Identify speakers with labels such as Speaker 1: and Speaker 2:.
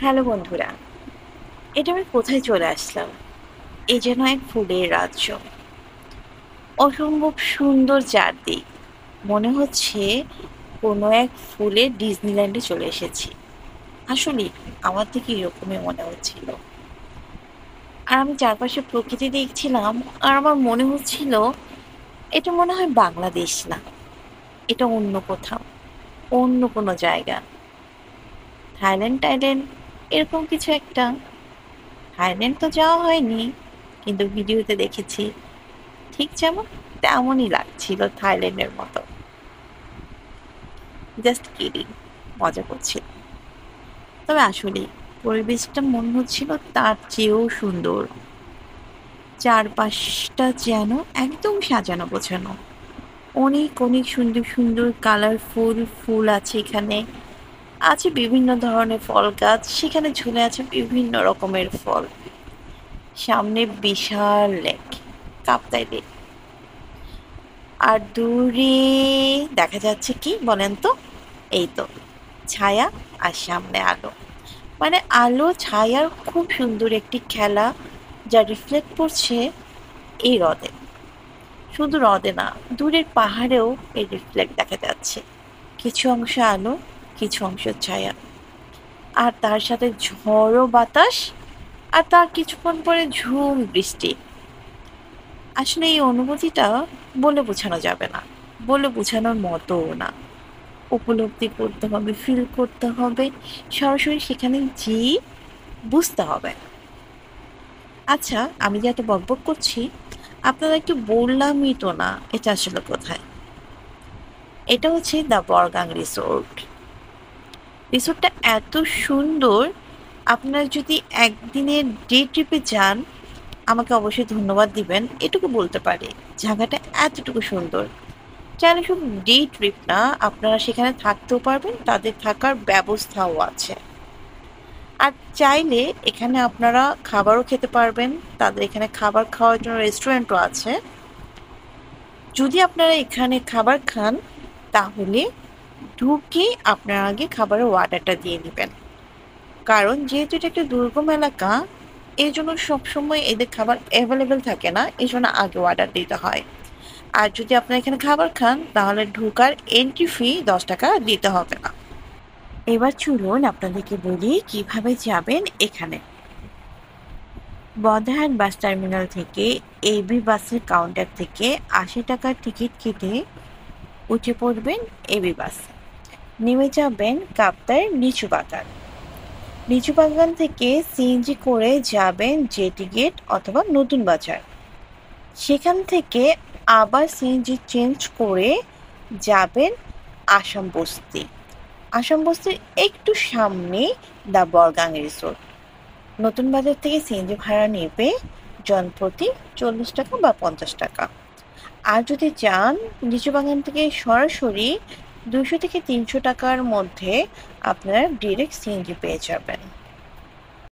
Speaker 1: Hello বন্ধুরা, এটা আমি কোথায় চলে আসলাম? এ যেন এক ফুলের রাজ্য। অসম্ভব সুন্দর চারদিক। মনে হচ্ছে কোনো এক ফুলের ডিজনিল্যান্ডে চলে এসেছি। আসলে আমার থেকে এরকমই মনে হচ্ছিল। আর আমি চারপাশে প্রকৃতি দেখছিলাম, আর আমার মনে হচ্ছিল এটা মনে হয় বাংলাদেশ না, এটা অন্য কোথাও, অন্য কোনো জায়গা। থাইল্যান্ড টাইল্যান্ড এরকম কিছু একটা। থাইল্যান্ড তো যাওয়া হয়নি, কিন্তু ভিডিওতে দেখেছি। ঠিক যেমন তেমনই লাগছিল থাইল্যান্ডের মতো। জাস্ট কিডিং, মজা করছিল। তবে আসলে পরিবেশটা মনে হচ্ছিল তার চেয়েও সুন্দর। চারপাশটা যেন একদম সাজানো গোছানো। অনেক অনেক সুন্দর সুন্দর কালারফুল ফুল আছে এখানে। আছে বিভিন্ন ধরনের ফল গাছ, সেখানে ঝুলে আছে বিভিন্ন রকমের ফল। সামনে বিশাল লেক, কাপ্তাই লেক। আর দূরে দেখা যাচ্ছে কি বলেন তো? এই তো ছায়া, আর সামনে আলো। মানে আলো ছায়ার খুব সুন্দর একটি খেলা, যা রিফ্লেক্ট করছে এই হ্রদে। শুধু হ্রদে না, দূরের পাহাড়েও এই রিফ্লেক্ট দেখা যাচ্ছে। কিছু অংশ আলো, কিছু অংশ ছায়া। আর তার সাথে ঝড়ো বাতাস, আর তার কিছুক্ষণ পরে ঝুম বৃষ্টি। আসলে এই অনুভূতিটা বলে বোঝানো যাবে না, বলে বোঝানোর মতোও না। উপলব্ধি করতে হবে, ফিল করতে হবে, সরাসরি সেখানে যেয়ে বুঝতে হবে। আচ্ছা, আমি যে এত বকবক করছি, আপনারা একটু বললামই তো না এটা আসলে কোথায়। এটা হচ্ছে দ্য বরগাং রিসোর্ট। রিসোর্টটা এত সুন্দর। আপনারা যদি একদিনের ডে ট্রিপে যান, আমাকে অবশ্যই ধন্যবাদ দিবেন, এটুকু বলতে পারি। জায়গাটা এতটুকু সুন্দর। চাইলে শুধু ডে ট্রিপ না, আপনারা সেখানে থাকতেও পারবেন, তাদের থাকার ব্যবস্থাও আছে। আর চাইলে এখানে আপনারা খাবারও খেতে পারবেন, তাদের এখানে খাবার খাওয়ার জন্য রেস্টুরেন্টও আছে। যদি আপনারা এখানে খাবার খান, তাহলে ঢুকে আপনারা আগে খাবারের অর্ডারটা দিয়ে নেবেন। কারণ যেহেতু এটা একটা দুর্গম এলাকা, এই জন্য সবসময় এদের খাবার অ্যাভেলেবেল থাকে না, এই জন্য আগে অর্ডার দিতে হয়। আর যদি আপনারা এখানে খাবার খান, তাহলে ঢোকার এন্ট্রি ফি 10 টাকা দিতে হবে না। এবার চলুন আপনাদেরকে বলি কিভাবে যাবেন এখানে। বর্ধমান বাস টার্মিনাল থেকে এবি বাসের কাউন্টার থেকে 80 টাকার টিকিট কেটে উঠে পড়বেন এবি বাসে। নেমে যাবেন কাপ্তাই লিচু বাগান। লিচু বাগান থেকে সিএনজি করে যাবেন জেটি গেট অথবা নতুন বাজার। সেখান থেকে আবার সিএনজি চেঞ্জ করে যাবেন আসাম বস্তি। আসাম বস্তির একটু সামনে দ্য বরগাং রিসোর্ট। নতুন বাজার থেকে সিএনজি ভাড়া নেবে জনপ্রতি 40 টাকা বা 50 টাকা। আর যদি যান লিচু বাগান থেকে সরাসরি, 200 থেকে 300 টাকার মধ্যে আপনারা ডিরেক্ট সিএনজি পেয়ে যাবেন।